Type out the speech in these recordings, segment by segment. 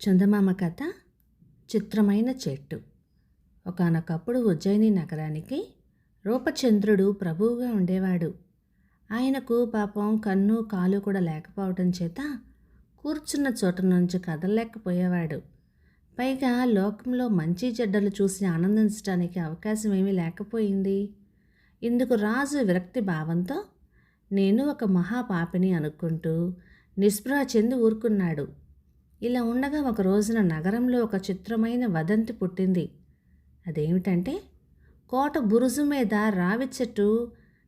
చందమామ కథ చిత్రమైన చెట్టు. ఒకానొకప్పుడు ఉజ్జయిని నగరానికి రూపచంద్రుడు ప్రభువుగా ఉండేవాడు. ఆయనకు పాపం కన్ను కాలు కూడా లేకపోవటం చేత కూర్చున్న చోట నుంచి కదలలేకపోయేవాడు. పైగా లోకంలో మంచి చెడ్డలు చూసి ఆనందించడానికి అవకాశం ఏమీ లేకపోయింది. ఇందుకు రాజు విరక్తి భావంతో నేను ఒక మహాపాపిని అనుకుంటూ నిస్పృహ చెంది ఊరుకున్నాడు. ఇలా ఉండగా ఒక రోజున నగరంలో ఒక చిత్రమైన వదంతి పుట్టింది. అదేమిటంటే, కోట బురుజు మీద రావి చెట్టు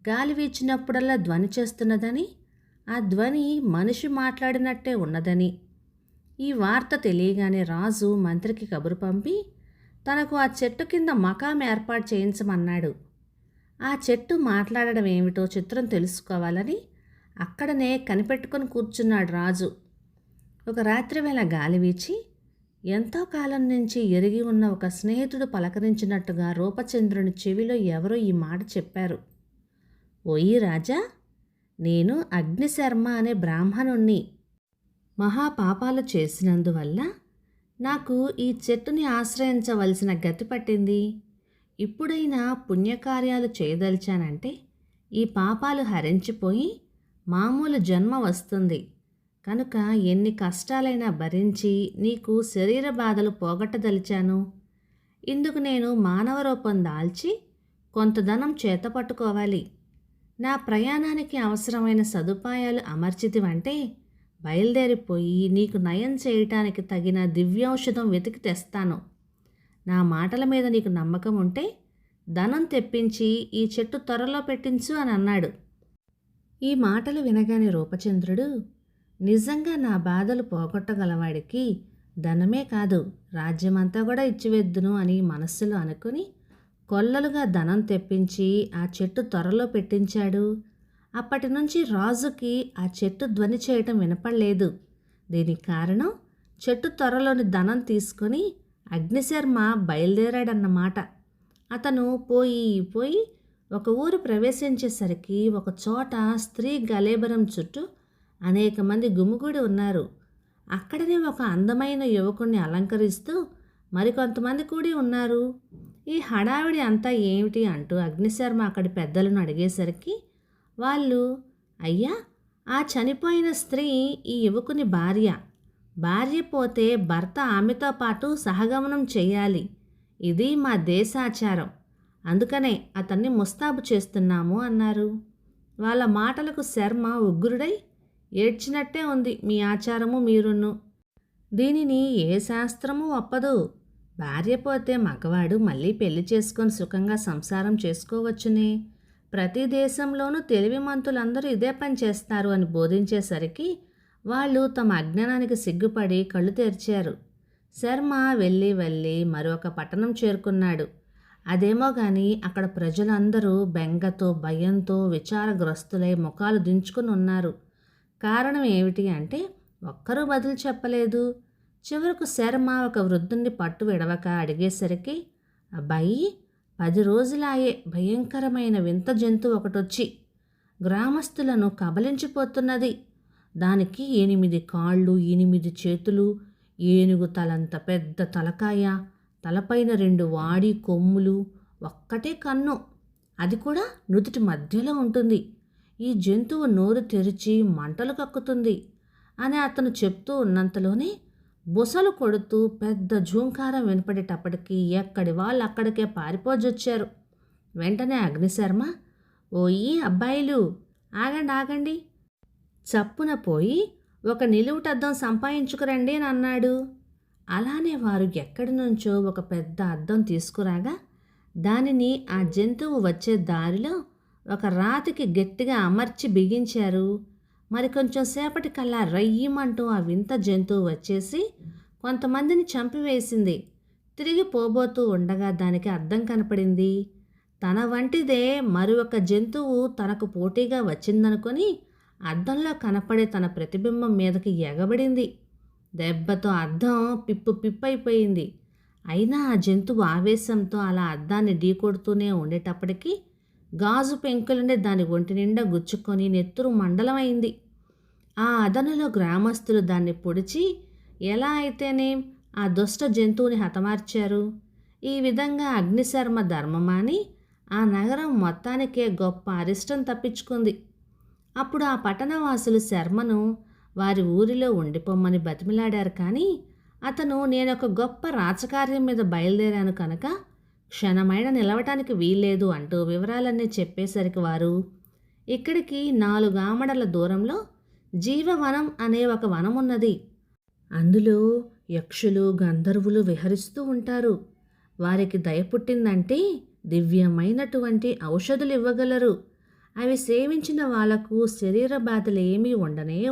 గాలి వీచినప్పుడల్లా ధ్వని చేస్తున్నదని, ఆ ధ్వని మనిషి మాట్లాడినట్టే ఉన్నదని. ఈ వార్త తెలియగానే రాజు మంత్రికి కబురు పంపి తనకు ఆ చెట్టు కింద మకాం ఏర్పాటు చేయించమన్నాడు. ఆ చెట్టు మాట్లాడడం ఏమిటో చిత్రం తెలుసుకోవాలని అక్కడనే కనిపెట్టుకొని కూర్చున్నాడు రాజు. ఒక రాత్రి వేళ గాలి వీచి ఎంతో కాలం నుంచి ఎరిగి ఉన్న ఒక స్నేహితుడు పలకరించినట్టుగా రూపచంద్రుని చెవిలో ఎవరో ఈ మాట చెప్పారు. ఓయి రాజా, నేను అగ్నిశర్మ అనే బ్రాహ్మణుణ్ణి. మహాపాపాలు చేసినందువల్ల నాకు ఈ చెట్టుని ఆశ్రయించవలసిన గతి పట్టింది. ఇప్పుడైనా పుణ్యకార్యాలు చేయదలిచానంటే ఈ పాపాలు హరించిపోయి మామూలు జన్మ వస్తుంది. కనుక ఎన్ని కష్టాలైనా భరించి నీకు శరీర బాధలు పోగొట్టదలిచాను. ఇందుకు నేను మానవ రూపం దాల్చి కొంత ధనం చేతపట్టుకోవాలి. నా ప్రయాణానికి అవసరమైన సదుపాయాలు అమర్చితివంటే బయలుదేరిపోయి నీకు నయం చేయటానికి తగిన దివ్యౌషధం వెతికి తెస్తాను. నా మాటల మీద నీకు నమ్మకం ఉంటే ధనం తెప్పించి ఈ చెట్టు త్వరలో పెట్టించు అని అన్నాడు. ఈ మాటలు వినగానే రూపచంద్రుడు, నిజంగా నా బాధలు పోగొట్టగలవాడికి ధనమే కాదు రాజ్యమంతా కూడా ఇచ్చివేద్దును అని మనస్సులో అనుకుని కొల్లలుగా ధనం తెప్పించి ఆ చెట్టు త్వరలో పెట్టించాడు. అప్పటి నుంచి రాజుకి ఆ చెట్టు ధ్వని చేయటం వినపడలేదు. దీనికి కారణం చెట్టు త్వరలోని ధనం తీసుకొని అగ్నిశర్మ బయలుదేరాడన్నమాట. అతను పోయి ఒక ఊరు ప్రవేశించేసరికి ఒక చోట స్త్రీ గలేబరం చుట్టూ అనేక మంది గుమిగూడి ఉన్నారు. అక్కడనే ఒక అందమైన యువకుణ్ణి అలంకరిస్తూ మరికొంతమంది కూడి ఉన్నారు. ఈ హడావిడి అంతా ఏమిటి అంటూ అగ్నిశర్మ అక్కడి పెద్దలను అడిగేసరికి వాళ్ళు, అయ్యా, ఆ చనిపోయిన స్త్రీ ఈ యువకుని భార్య. భార్య పోతే భర్త ఆమెతో పాటు సహగమనం చెయ్యాలి. ఇది మా దేశాచారం. అందుకనే అతన్ని ముస్తాబు చేస్తున్నాము అన్నారు. వాళ్ళ మాటలకు శర్మ ఉగ్రుడై, ఏడ్చినట్టే ఉంది మీ ఆచారము మీరును. దీనిని ఏ శాస్త్రము ఒప్పదు. భార్య పోతే మగవాడు మళ్ళీ పెళ్లి చేసుకొని సుఖంగా సంసారం చేసుకోవచ్చునే. ప్రతి దేశంలోనూ తెలివిమంతులందరూ ఇదే పని చేస్తారు అని బోధించేసరికి వాళ్ళు తమ అజ్ఞానానికి సిగ్గుపడి కళ్ళు తెరిచారు. శర్మ వెళ్ళి మరొక పట్టణం చేరుకున్నాడు. అదేమో గాని అక్కడ ప్రజలందరూ బెంగతో భయంతో విచారగ్రస్తులై ముఖాలు దించుకుని ఉన్నారు. కారణం ఏమిటి అంటే ఒక్కరూ బదులు చెప్పలేదు. చివరకు శర్మ ఒక వృద్ధుణ్ణి పట్టు విడవక అడిగేసరికి, అబ్బాయి, 10 రోజులాయే భయంకరమైన వింత జంతువు ఒకటొచ్చి గ్రామస్తులను కబలించిపోతున్నది. దానికి 8 కాళ్ళు, 8 చేతులు, ఏనుగు తలంత పెద్ద తలకాయ, తలపైన 2 వాడి కొమ్ములు, ఒక్కటే కన్ను, అది కూడా నుదుటి మధ్యలో ఉంటుంది. ఈ జంతువు నోరు తెరిచి మంటలు కక్కుతుంది అని అతను చెప్తూ ఉన్నంతలోనే బుసలు కొడుతూ పెద్ద ఝూంకారం వినపడేటప్పటికీ ఎక్కడి వాళ్ళు అక్కడికే పారిపోజొచ్చారు. వెంటనే అగ్నిశర్మ, ఓయి అబ్బాయిలు, ఆగండి, చప్పున పోయి ఒక నిలువుటద్దం సంపాదించుకురండి అని అన్నాడు. అలానే వారు ఎక్కడి నుంచో ఒక పెద్ద అద్దం తీసుకురాగా దానిని ఆ జంతువు వచ్చే దారిలో ఒక రాతికి గట్టిగా అమర్చి బిగించారు. మరి కొంచెం సేపటికల్లా రయ్యమంటూ ఆ వింత జంతువు వచ్చేసి కొంతమందిని చంపివేసింది. తిరిగి పోబోతూ ఉండగా దానికి అద్దం కనపడింది. తన వంటిదే మరి ఒక జంతువు తనకు పోటీగా వచ్చిందనుకొని అద్దంలో కనపడే తన ప్రతిబింబం మీదకి ఎగబడింది. దెబ్బతో అద్దం పిప్పైపోయింది. అయినా ఆ జంతువు ఆవేశంతో అలా అద్దాన్ని ఢీకొడుతూనే ఉండేటప్పటికీ గాజు పెంకులుండే దాని ఒంటి నిండా గుచ్చుకొని నెత్తురు మండలమైంది. ఆ అదనులో గ్రామస్తులు దాన్ని పొడిచి ఎలా అయితేనేం ఆ దుష్ట జంతువుని హతమార్చారు. ఈ విధంగా అగ్నిశర్మ ధర్మమాని ఆ నగరం మొత్తానికే గొప్ప అరిష్టం తప్పించుకుంది. అప్పుడు ఆ పట్టణవాసులు శర్మను వారి ఊరిలో ఉండిపోమ్మని బతిమిలాడారు. కానీ అతను నేనొక గొప్ప రాజకార్యం మీద బయలుదేరాను కనుక క్షణమైన నిలవటానికి వీల్లేదు అంటూ వివరాలన్నీ చెప్పేసరికి వారు ఇక్కడికి 4 ఆమడల దూరంలో జీవవనం అనే ఒక వనం ఉన్నది. అందులో యక్షులు గంధర్వులు విహరిస్తూ ఉంటారు. వారికి దయ పుట్టిందంటే దివ్యమైనటువంటి ఔషధులు ఇవ్వగలరు. అవి సేవించిన వాళ్లకు శరీర బాధలు ఏమీ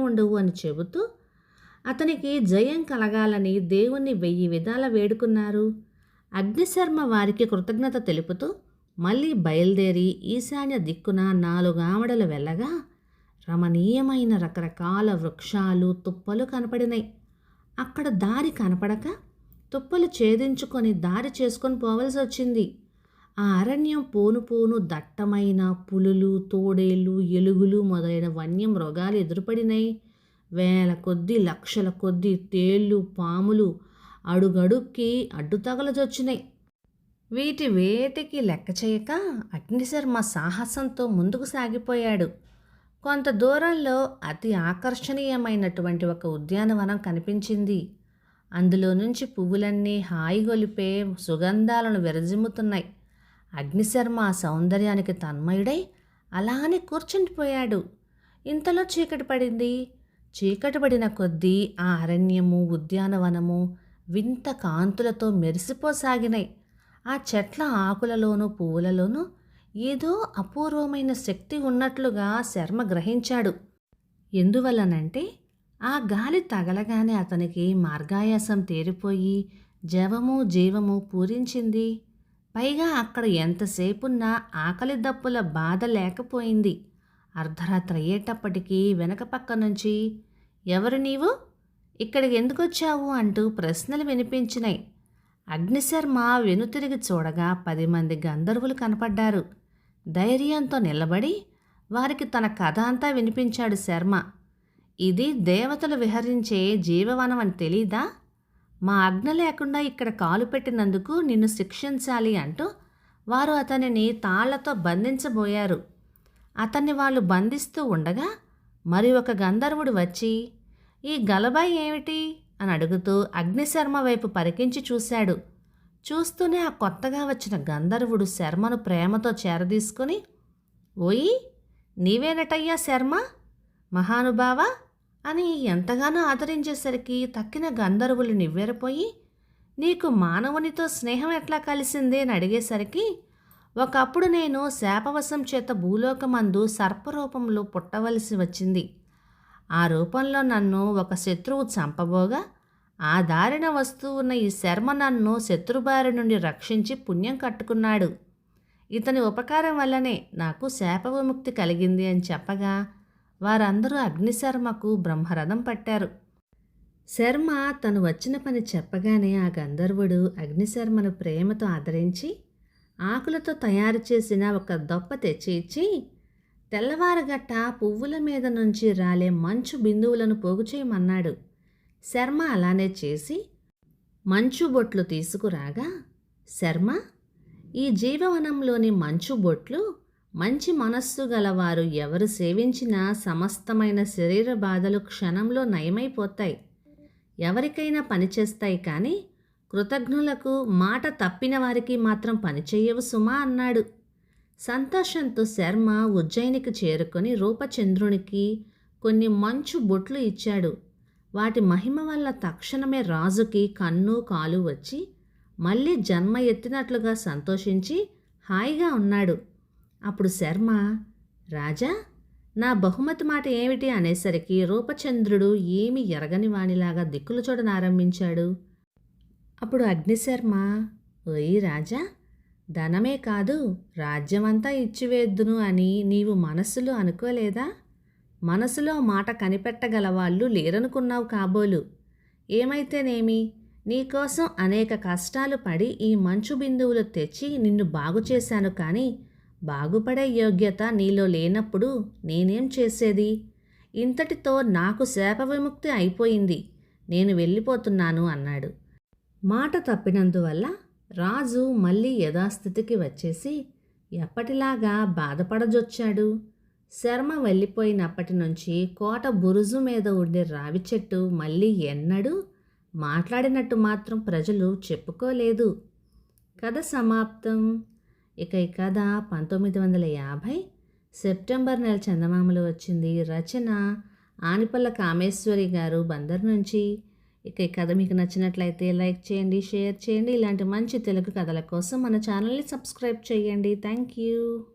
ఉండవు అని చెబుతూ అతనికి జయం కలగాలని దేవుణ్ణి 1000 విధాల వేడుకున్నారు. అగ్నిశర్మ వారికి కృతజ్ఞత తెలుపుతూ మళ్ళీ బయలుదేరి ఈశాన్య దిక్కున 4 ఆమడలు వెళ్ళగా రమణీయమైన రకరకాల వృక్షాలు తుప్పలు కనపడినాయి. అక్కడ దారి కనపడక తుప్పలు ఛేదించుకొని దారి చేసుకొని పోవలసి వచ్చింది. ఆ అరణ్యం పోను దట్టమైన పులులు, తోడేళ్ళు, ఎలుగులు మొదలైన వన్యమృగాలు ఎదురుపడినాయి. వేల కొద్దీ లక్షల కొద్దీ తేళ్ళు, పాములు అడుగడుక్కి అడ్డు తగలజొచ్చినాయి. వీటి వేటికి లెక్క చేయక అగ్నిశర్మ సాహసంతో ముందుకు సాగిపోయాడు. కొంత దూరంలో అతి ఆకర్షణీయమైనటువంటి ఒక ఉద్యానవనం కనిపించింది. అందులో నుంచి పువ్వులన్నీ హాయిగొలిపే సుగంధాలను విరజిమ్ముతున్నాయి. అగ్నిశర్మ ఆ సౌందర్యానికి తన్మయుడై అలానే కూర్చుండిపోయాడు. ఇంతలో చీకటి పడింది. చీకటి పడిన కొద్దీ ఆ అరణ్యము, ఉద్యానవనము వింత కాంతులతో మెరిసిపోసాగినాయి. ఆ చెట్ల ఆకులలోనూ పువ్వులలోనూ ఏదో అపూర్వమైన శక్తి ఉన్నట్లుగా శర్మ గ్రహించాడు. ఎందువల్లనంటే ఆ గాలి తగలగానే అతనికి మార్గాయాసం తేరిపోయి జవము జీవము పూరించింది. పైగా అక్కడ ఎంతసేపున్నా ఆకలి దప్పుల బాధ లేకపోయింది. అర్ధరాత్రి అయ్యేటప్పటికీ వెనక పక్క నుంచి ఎవరు నీవు, ఇక్కడికి ఎందుకొచ్చావు అంటూ ప్రశ్నలు వినిపించినాయి. అగ్నిశర్మ వెనుతిరిగి చూడగా 10 మంది గంధర్వులు కనపడ్డారు. ధైర్యంతో నిలబడి వారికి తన కథ అంతా వినిపించాడు శర్మ. ఇది దేవతలు విహరించే జీవవనం అని తెలీదా? మా ఆజ్ఞ లేకుండా ఇక్కడ కాలు పెట్టినందుకు నిన్ను శిక్షించాలి అంటూ వారు అతనిని తాళ్లతో బంధించబోయారు. అతన్ని వాళ్ళు బంధిస్తూ ఉండగా మరి ఒక గంధర్వుడు వచ్చి ఈ గలబాయి ఏమిటి అని అడుగుతూ అగ్నిశర్మ వైపు పరికించి చూశాడు. చూస్తూనే ఆ కొత్తగా వచ్చిన గంధర్వుడు శర్మను ప్రేమతో చేరదీసుకుని, ఓయి నీవేనటయ్యా శర్మ, మహానుభావ అని ఎంతగానో ఆదరించేసరికి తక్కిన గంధర్వులు నివ్వెరపోయి నీకు మానవునితో స్నేహం ఎట్లా కలిసిందే అని అడిగేసరికి ఒకప్పుడు నేను శాపవశం చేత భూలోకమందు సర్పరూపంలో పుట్టవలసి వచ్చింది. ఆ రూపంలో నన్ను ఒక శత్రువు చంపబోగా ఆ దారిన వస్తూ ఉన్న ఈ శర్మ నన్ను శత్రుబారి నుండి రక్షించి పుణ్యం కట్టుకున్నాడు. ఇతని ఉపకారం వల్లనే నాకు శాప విముక్తి కలిగింది అని చెప్పగా వారందరూ అగ్నిశర్మకు బ్రహ్మరథం పట్టారు. శర్మ తను వచ్చిన పని చెప్పగానే ఆ గంధర్వుడు అగ్నిశర్మను ప్రేమతో ఆదరించి ఆకులతో తయారు చేసిన ఒక దొప్ప తెచ్చి ఇచ్చి తెల్లవారగట్ట పువ్వుల మీద నుంచి రాలే మంచు బిందువులను పోగు చేయమన్నాడు. శర్మ అలానే చేసి మంచు బొట్లు తీసుకురాగా, శర్మ, ఈ జీవవనంలోని మంచు బొట్లు మంచి మనస్సు గలవారు ఎవరు సేవించినా సమస్తమైన శరీర బాధలు క్షణంలో నయమైపోతాయి. ఎవరికైనా పనిచేస్తాయి కానీ కృతజ్ఞులకు, మాట తప్పిన వారికి మాత్రం పనిచేయవు సుమా అన్నాడు. సంతోషంతో శర్మ ఉజ్జయినికి చేరుకొని రూపచంద్రునికి కొన్ని మంచు బొట్లు ఇచ్చాడు. వాటి మహిమ వల్ల తక్షణమే రాజుకి కన్ను కాలు వచ్చి మళ్ళీ జన్మ ఎత్తినట్లుగా సంతోషించి హాయిగా ఉన్నాడు. అప్పుడు శర్మ, రాజా, నా బహుమతి మాట ఏమిటి అనేసరికి రూపచంద్రుడు ఏమి ఎరగని వానిలాగా దిక్కులు చూడనారంభించాడు. అప్పుడు అగ్నిశర్మ, ఓయ్ రాజా, ధనమే కాదు రాజ్యమంతా ఇచ్చివేద్దును అని నీవు మనస్సులో అనుకోలేదా? మనసులో మాట కనిపెట్టగలవాళ్ళు లేరనుకున్నావు కాబోలు. ఏమైతేనేమి, నీకోసం అనేక కష్టాలు పడి ఈ మంచు బిందువులు తెచ్చి నిన్ను బాగు చేశాను. కానీ బాగుపడే యోగ్యత నీలో లేనప్పుడు నేనేం చేసేది? ఇంతటితో నాకు శాప విముక్తి అయిపోయింది. నేను వెళ్ళిపోతున్నాను అన్నాడు. మాట తప్పినందువల్ల రాజు మళ్ళీ యథాస్థితికి వచ్చేసి ఎప్పటిలాగా బాధపడజొచ్చాడు. శర్మ వెళ్ళిపోయినప్పటి నుంచి కోట బురుజు మీద ఉండే రావి చెట్టు మళ్ళీ ఎన్నడూ మాట్లాడినట్టు మాత్రం ప్రజలు చెప్పుకోలేదు. కథ సమాప్తం. ఇక ఈ కథ 1950 సెప్టెంబర్ నెల చందమామలో వచ్చింది. రచన ఆనిపల్ల కామేశ్వరి గారు, బందర్ నుంచి. ఇక ఈ కథ మీకు నచ్చినట్లయితే లైక్ చేయండి, షేర్ చేయండి. ఇలాంటి మంచి తెలుగు కథల కోసం మన ఛానల్ని సబ్స్క్రైబ్ చేయండి. Thank you.